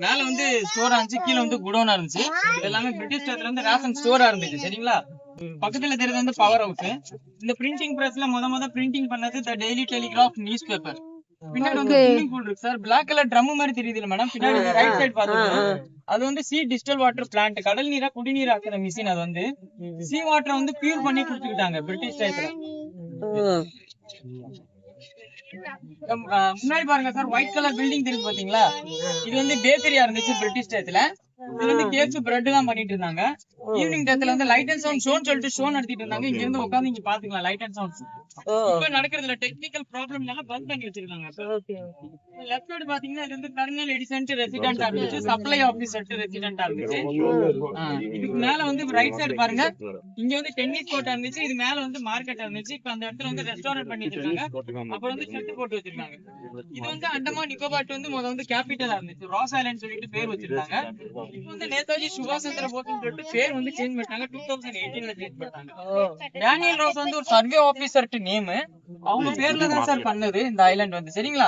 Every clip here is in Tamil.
மேல வந்து ஸ்டோரா இருந்துச்சு, கீழே வந்து குடோனா இருந்துச்சு. இது எல்லாமே பிரிட்டிஷ் டயத்துல வந்து ரேஷன் ஸ்டோரா இருந்துச்சு. சரிங்களா? பக்கத்துல தெரியுது வந்து பவர் ஹவுஸ். இந்த பிரிண்டிங் பிரஸ்ல முத பிரிண்டிங் பண்ணது the daily telegraph news paper. பின்னாடி வந்து ஸ்விம்மிங் பூல் இருக்கு சார். பிளாக் கலர் ட்ரம் மாதிரி தெரியுது இல்ல மேடம், பின்னாடி ரைட் சைடு பாத்துக்கோங்க. அது வந்து சி டிஸ்டில் வாட்டர் பிளான்ட், கடல் நீரா குடிநீர் ஆக்குற மிஷின். அது வந்து சி வாட்டரை வந்து பியூர் பண்ணி குடிச்சுக்கிட்டாங்க பிரிட்டிஷ் டயத்துல. முன்னாடி பாருங்க சார், ஒயிட் கலர் பில்டிங் தெரியும் பாத்தீங்களா? இது வந்து பேக்கரியா இருந்துச்சு பிரிட்டிஷ் டயத்துல. இது வந்து கேக்ஸ் பிரெட் தான் பண்ணிட்டு இருந்தாங்க. ஈவினிங் டயத்துல வந்து லைட் அண்ட் சவுண்ட் ஷோன்னு சொல்லிட்டு ஷோ நடத்திட்டு இருந்தாங்க. இங்க இருந்து உட்காந்து இங்க பாத்துக்கலாம் லைட் அண்ட் சவுண்ட். இப்ப நடக்கிறதுல டெக்னிக்கல் ப்ராப்ளம்னால பந்த் பண்ணி வச்சிருக்காங்க. லெஃப்ட் சைடு பாத்தீங்கன்னா இது வந்து கர்னல் எடிசன் ரெசிடென்ட் இருந்துச்சு, சப்ளை ஆபீசர் ரெசிடென்ட் இருந்துச்சு. இதுக்கு மேல வந்து ரைட் சைடு பாருங்க, இங்க வந்து டென்னிஸ் கோர்ட் இருந்துச்சு, இது மேல வந்து மார்க்கெட் இருந்துச்சு. இப்ப அந்த இடத்துல வந்து ரெஸ்டாரண்ட் பண்ணி வச்சிருக்காங்க, அப்புறம் வந்து ஷெட் போட்டு வச்சிருக்காங்க. இது வந்து அண்டமான் நிக்கோபார் வந்து முதல்ல வந்து கேபிட்டலா இருந்துச்சு, ராஸ் ஐலண்ட் சொல்லிட்டு பேர் வச்சிருந்தாங்க. இப்போ வந்து நேதாஜி சுபாஷ் சந்திர போஸ் சொல்லிட்டு பேர் வந்து சேஞ்ச் பண்ணிட்டாங்க, 2018ல சேஞ்ச் பண்ணாங்க. டேனியல் ராஸ் வந்து ஒரு சர்வே ஆபீசர் நேம், அவங்க பேர்ல தான் சார் பண்ணது இந்த ஐலாண்ட் வந்து. சரிங்களா?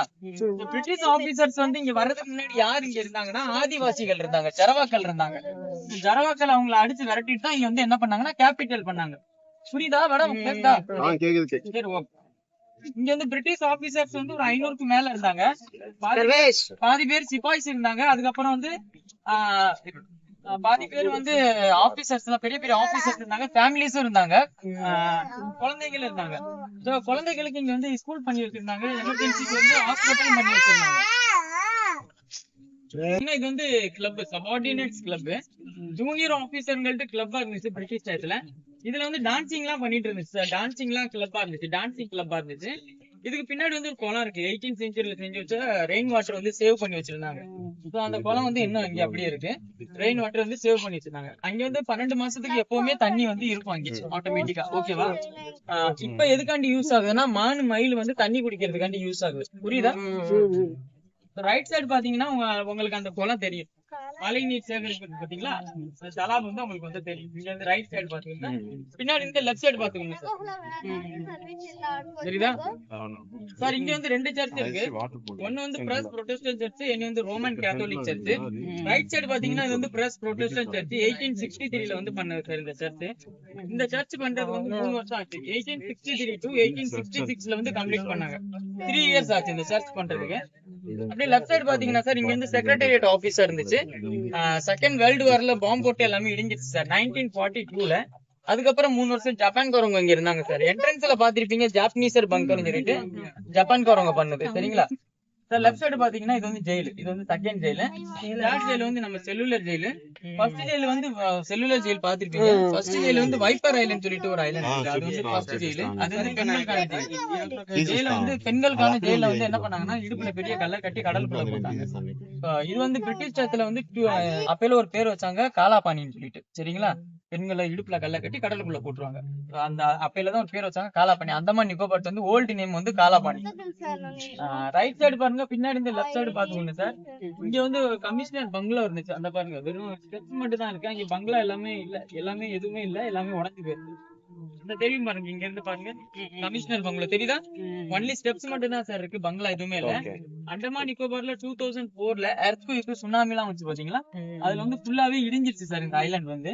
பிரிட்டிஷ் ஆபீசர்ஸ் வந்து இங்க வர்றதுக்கு முன்னாடி யார் இங்க இருந்தாங்கன்னா ஆதிவாசிகள் இருந்தாங்க, ஜரவாக்கள் இருந்தாங்க. ஜரவாக்கள் அவங்களை அடிச்சு விரட்டிட்டு தான் இங்க வந்து என்ன பண்ணாங்கன்னா கேபிட்டல் பண்ணாங்க. புரியுதா மேடம்? சரி, ஓகே. இங்க வந்து பிரிட்டிஷ் ஆபீசர்ஸ் வந்து ஒரு 500க்கு மேல இருந்தாங்க. பாதி பேர் சிப்பாய்ஸ் இருந்தாங்க. அதுக்கப்புறம் வந்து பாதி பேர் வந்து ஆபீசர்ஸ், பெரிய பெரிய ஆபீசர்ஸ் இருந்தாங்க. ஃபேமிலிஸும் இருந்தாங்க, குழந்தைகள் இருந்தாங்க. சோ குழந்தைகளுக்கு இங்க வந்து ஸ்கூல் பண்ணி வச்சிருந்தாங்க, எமர்ஜென்சிக்கு வந்து ஹாஸ்பிட்டல் பண்ணி வச்சிருந்தாங்க. இது வந்து கிளப், சபார்டினேட்ஸ் கிளப், ஜூனியர் ஆபீசர்கள்ட்ட கிளப்பா இருந்துச்சு பிரிட்டிஷ் டயத்துல. இதுல வந்து டான்சிங் எல்லாம் பண்ணிட்டு இருந்துச்சு சார், டான்சிங் எல்லாம் கிளப்பா இருந்துச்சு, டான்சிங் கிளப்பா இருந்துச்சு. இதுக்கு பின்னாடி வந்து ஒரு குளம் இருக்கு, 18th செஞ்சுரியில செஞ்சு வச்ச ரெயின் வாட்டர் வந்து சேவ் பண்ணி வச்சிருந்தாங்க. இப்போ அந்த குளம் வந்து இன்னும் இங்க அப்படியே இருக்கு, ரெயின் வாட்டர் வந்து சேவ் பண்ணி வச்சிருந்தாங்க. அங்க வந்து 12 மாசத்துக்கு எப்பவுமே தண்ணி வந்து இருக்கும் அங்க ஆட்டோமேட்டிக்கா. ஓகேவா? இப்ப எதுக்காண்டி யூஸ் ஆகுதுன்னா மானு மயில் வந்து தண்ணி குடிக்கிறதுக்காண்டி யூஸ் ஆகுது. புரியுதா? ரைட் சைடு பாத்தீங்கன்னா உங்களுக்கு அந்த குளம் தெரியும், மழை நீர் சேகரிப்பு பாத்தீங்களா, தலாப் வந்து உங்களுக்கு வந்து தெரியும். இங்க வந்து ரைட் சைடு பாத்தீங்கன்னா, பின்னாடி இந்த லெஃப்ட் சைடு பாத்துக்கோங்க சார். தெரியுதா சார்? இங்க வந்து 2 சர்ச் இருக்கு, ஒன்னு வந்து பிரஸ் புரோட்டஸ்டன்ட் சர்ச், இன்னொன்னு வந்து Roman Catholic church. Right side பாத்தீங்கன்னா இது வந்து பிரஸ் புரோட்டஸ்டன்ட் சர்ச், 1863ல வந்து பண்ணது சார் இந்த சர்ச். இந்த சர்ச் பண்றது வந்து 3 வருஷம் ஆச்சு, 1863 to 1866ல வந்து கம்ப்ளீட் பண்ணாங்க. 3 இயர்ஸ் ஆச்சு இந்த சர்ச் பண்றதுக்கு. அப்படியே லெஃப்ட் சைடு பாத்தீங்கன்னா சார், இங்க வந்து செக்ரட்டேரியட் ஆபீஸ் இருந்துச்சு. செகண்ட் வேர்ல்டு வார்ல பாம்பு போட்டு எல்லாமே இடிஞ்சிருச்சு சார் 1942ல. அதுக்கப்புறம் 3 வருஷம் ஜப்பான்காரங்க இங்க இருந்தாங்க சார். என்ட்ரன்ஸ்ல பாத்திருப்பீங்க ஜாப்பனீசர் பங்கர்னு சொல்லிட்டு ஜப்பான்காரங்க பண்ணது. சரிங்களா சார்? லெஃப்ட் சைடு பாத்தீங்கன்னா இது வந்து ஜெயில், இது வந்து செகண்ட் ஜெயில். தேர்ட் ஜெயில் வந்து நம்ம செல்லுலர் ஜெயில். ஃபர்ஸ்ட் ஜெயில் வந்து செல்லுலர் ஜெயில் பாத்திருப்பீங்க. ஃபர்ஸ்ட் ஜெயில் வந்து வைப்பர் ஐலண்ட் சொல்லிட்டு ஒரு ஐலண்ட் இருக்கு, அது வந்து ஃபர்ஸ்ட் ஜெயில். அது வந்து பெண்களுக்கான ஜெயில். ஜெயில வந்து பெண்களுக்கான ஜெயில வந்து என்ன பண்ணாங்கன்னா இடுப்புல பெரிய கல்லை கட்டி கடலுக்குள்ள போட்டாங்க. இது வந்து பிரிட்டிஷ் டயத்துல வந்து அப்பையில ஒரு பேர் வச்சாங்க காலாபாணின்னு சொல்லிட்டு. சரிங்களா? பெண்களை இடுப்புல கல்லை கட்டி கடலுக்குள்ள போட்டுருவாங்க. அந்த அப்பையிலதான் ஒரு பேர் வச்சாங்க காலாபாணி. அந்தமான் நிக்கோபார் வந்து ஓல்டு நேம் வந்து காலாபாணி. ரைட் சைடு பாருங்க, பின்னாடி இந்த லெஃப்ட் சைடு பாத்துக்கோங்க சார். இங்க வந்து கமிஷனர் பங்களா இருந்துச்சு, அந்த பாருங்க வெறும் ஸ்டெப்ஸ் மட்டும் தான் இருக்கு. இங்க பங்களா எல்லாமே இல்ல, எல்லாமே எதுவுமே இல்ல, எல்லாமே உடஞ்சு போயிருக்கு. இந்த தெரியும் பாருங்க, இங்க இருந்து பாருங்க கமிஷனர் பங்களா தெரியுதா? ஒன்லி ஸ்டெப்ஸ் மட்டும் தான் சார் இருக்கு, பங்களா எதுவுமே இல்ல. அண்டமான் நிக்கோபார்ல 2004ல எர்த்குவேக் சுனாமி எல்லாம் வச்சு பாத்தீங்களா, அதுல வந்து ஃபுல்லாவே இடிஞ்சிருச்சு சார் இந்த ஐலாண்ட் வந்து.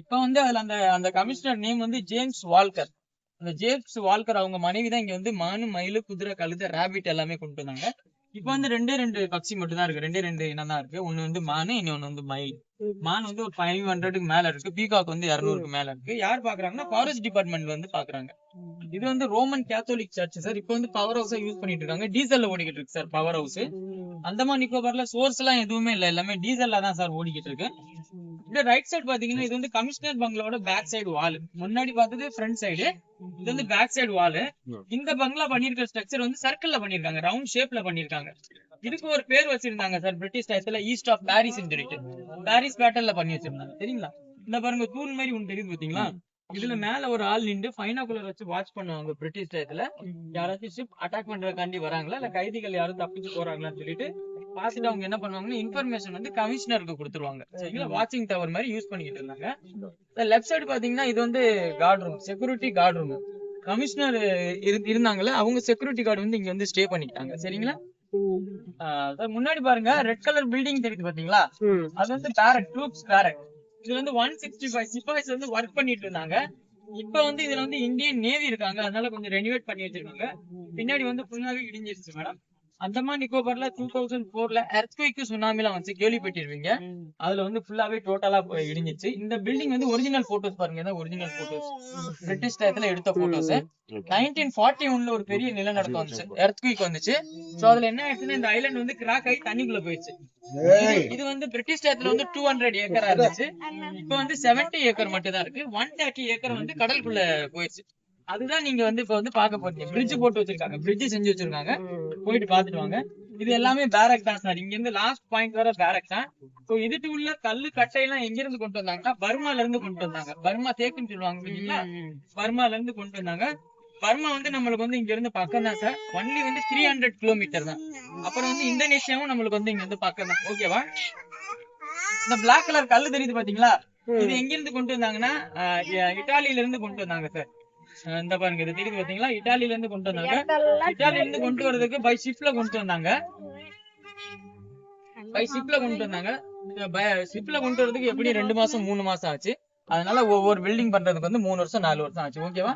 இப்ப வந்து அதுல அந்த அந்த கமிஷனர் நேம் வந்து ஜேம்ஸ் வால்கர். அந்த ஜேம்ஸ் வால்கர் அவங்க மனைவி தான் இங்க வந்து மானு மயில் குதிரை கழுதை ராபிட் எல்லாமே கொண்டு வந்தாங்க. இப்ப வந்து 2 பட்சி மட்டும் தான் இருக்கு, 2 இனம் தான் இருக்கு. ஒண்ணு வந்து மானு, இன்னொன்னு வந்து மயில். மான் வந்து ஒரு 500க்கு மேல இருக்கு, பீகாக் வந்து 200க்கு மேல இருக்கு. யார் பாக்குறாங்கன்னா ஃபாரஸ்ட் டிபார்ட்மெண்ட் வந்து பாக்குறாங்க. இது வந்து ரோமன் கேத்தோலிக் சர்ச் சார். இப்ப வந்து பவர் ஹவுஸ் யூஸ் பண்ணிட்டு இருக்காங்க, டீசல்ல ஓடிக்கிட்டு இருக்கு சார் பவர் ஹவுஸ். அந்தமான் நிக்கோபார்ல சோர்ஸ் எல்லாம் எதுவுமே இல்ல, எல்லாமே டீசல்ல தான் சார் ஓடிக்கிட்டு இருக்கு. இந்த ரைட் சைடு பாத்தீங்கன்னா இது வந்து கமிஷனர் பங்களாவோட பேக் சைடு வால். முன்னாடி பார்த்தது ஃப்ரண்ட் சைடு, இது வந்து பேக் சைடு வால். இந்த பங்களா பண்ணிருக்க ஸ்ட்ரக்சர் வந்து சர்க்கிள்ல பண்ணிருக்காங்க, ரவுண்ட் ஷேப்ல பண்ணிருக்காங்க. இதுக்கு ஒரு பேர் வச்சிருந்தாங்க சார் பிரிட்டிஷ் டயத்துல, ஈஸ்ட் ஆஃப் பாரிஸ் சொல்லிட்டு. பாரிஸ் பேட்டர்ல பண்ணி வச்சிருந்தாங்க. சரிங்களா? இந்த பாருங்க தூண் மாதிரி ஒண்ணு தெரியுது பாத்தீங்களா, இதுல மேல ஒரு ஆள் நின்று பைனாகுலர் வச்சு வாட்ச் பண்ணுவாங்க பிரிட்டிஷ் டயத்துல. யாராச்சும் ஷிப் அட்டாக் பண்றதுக்காண்டி வராங்களா, இல்ல கைதிகள் யாரும் தப்பிச்சு போறாங்களான்னு சொல்லிட்டு பாத்துட்டு அவங்க என்ன பண்ணுவாங்கன்னா இன்ஃபர்மேஷன் வந்து கமிஷனருக்கு கொடுத்துருவாங்க. சரிங்களா? வாட்சிங் டவர் மாதிரி யூஸ் பண்ணிட்டு இருந்தாங்க. லெஃப்ட் சைடு பாத்தீங்கன்னா இது வந்து guard room, security guard room. Commissioner இருந்தாங்கல்ல, அவங்க செக்யூரிட்டி கார்டு வந்து இங்க வந்து ஸ்டே பண்ணிட்டாங்க. சரிங்களா? சார் முன்னாடி பாருங்க ரெட் கலர் பில்டிங் தெரியுது பாத்தீங்களா, அது வந்து பேரக் ட்ரூப்ஸ் பேரக். இது வந்து 165 சிப்பாய்ஸ் வந்து ஒர்க் பண்ணிட்டு இருந்தாங்க. இப்ப வந்து இதுல வந்து இந்தியன் நேவி இருக்காங்க, அதனால கொஞ்சம் ரெனிவேட் பண்ணி வச்சிருக்காங்க. பின்னாடி வந்து ஃபுல்லாவே இடிஞ்சிருச்சு மேடம். அந்தமான் நிக்கோபார்ல 2004ல எர்த்குவேக் சுனாமிலாம் வந்து கேள்விப்பட்டிருப்பீங்க. அதுல வந்து ஃபுல்லாவே டோட்டலா இடிஞ்சிருச்சு. இந்த பில்டிங் வந்து ஒரிஜினல் போட்டோஸ் பாருங்க, இதான் ஒரிஜினல் போட்டோஸ், பிரிட்டிஷ் டயத்துல எடுத்த போட்டோஸ். 1941ல ஒரு பெரிய நிலநடுக்கம் வந்துச்சு, எர்த்குவேக் வந்துச்சு. சோ அதுல என்ன ஆயிடுச்சுன்னா இந்த ஐலாண்ட் வந்து கிராக் ஆகி தண்ணிக்குள்ள போயிடுச்சு. இது வந்து பிரிட்டிஷ் டயத்துல வந்து 200 ஏக்கரா இருந்துச்சு, இப்ப வந்து 70 ஏக்கர் மட்டும் தான் இருக்கு. 130 ஏக்கர் வந்து கடலுக்குள்ள போயிடுச்சு. அதுதான் நீங்க வந்து இப்ப வந்து பாக்க போறீங்க. பிரிட்ஜ் போட்டு வச்சிருக்காங்க, பிரிட்ஜ் செஞ்சு வச்சிருக்காங்க, போயிட்டு பாத்துட்டு வாங்க. இது எல்லாமே பேரக் தான் சார். இங்க இருந்து லாஸ்ட் பாயிண்ட் வர பேரக் தான். சோ இதுக்கு உள்ள கல்லு கட்டை எல்லாம் எங்க இருந்து கொண்டு வந்தாங்கன்னா பர்மால இருந்து கொண்டு வந்தாங்க. பர்மா தேக்குன்னு சொல்லுவாங்க பாத்தீங்களா, பர்மால இருந்து கொண்டு வந்தாங்க. பர்மா வந்து நம்மளுக்கு வந்து இங்க இருந்து பக்கம் தான் சார், ஒன்லி வந்து 300 கிலோமீட்டர் தான். அப்புறம் வந்து இந்தோனேஷியாவும் நம்மளுக்கு வந்து இங்க இருந்து பக்கம் தான். ஓகேவா? இந்த பிளாக் கலர் கல்லு தெரியுது பாத்தீங்களா, இது எங்க இருந்து கொண்டு வந்தாங்கன்னா இட்டாலியில இருந்து கொண்டு வந்தாங்க சார். இந்த பாருங்க, இது தெரியுது பாத்தீங்களா, இட்டாலியில இருந்து கொண்டு வந்தாங்க. இட்டாலியில இருந்து கொண்டு வரதுக்கு பை ஷிப்ல கொண்டு வந்தாங்க, பை ஷிப்ல கொண்டு வந்தாங்க. ஷிப்ல கொண்டு வரதுக்கு எப்படியும் 2 மாசம் 3 மாசம் ஆச்சு. அதனால ஒவ்வொரு பில்டிங் பண்றதுக்கு வந்து 3 வருஷம் 4 வருஷம் ஆச்சு. ஓகேவா?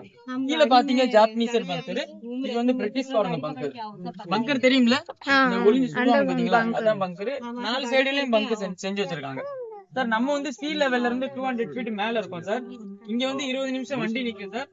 கீழே பாத்தீங்க ஜாப்பனீசர் பங்கர், இது வந்து பிரிட்டிஷ்காரங்க பங்கர். பங்கர் தெரியும்ல, இந்த ஒளிஞ்சு சொல்லுவாங்க பாத்தீங்களா, அதான் பங்கர். 4 சைடுலயும் பங்கர் செஞ்சு வச்சிருக்காங்க சார். நம்ம வந்து சீ லெவல்ல இருந்து 200 ஃபீட் மேல இருக்கோம் சார். இங்க வந்து 20 நிமிஷம் வண்டி நிக்கும் சார்.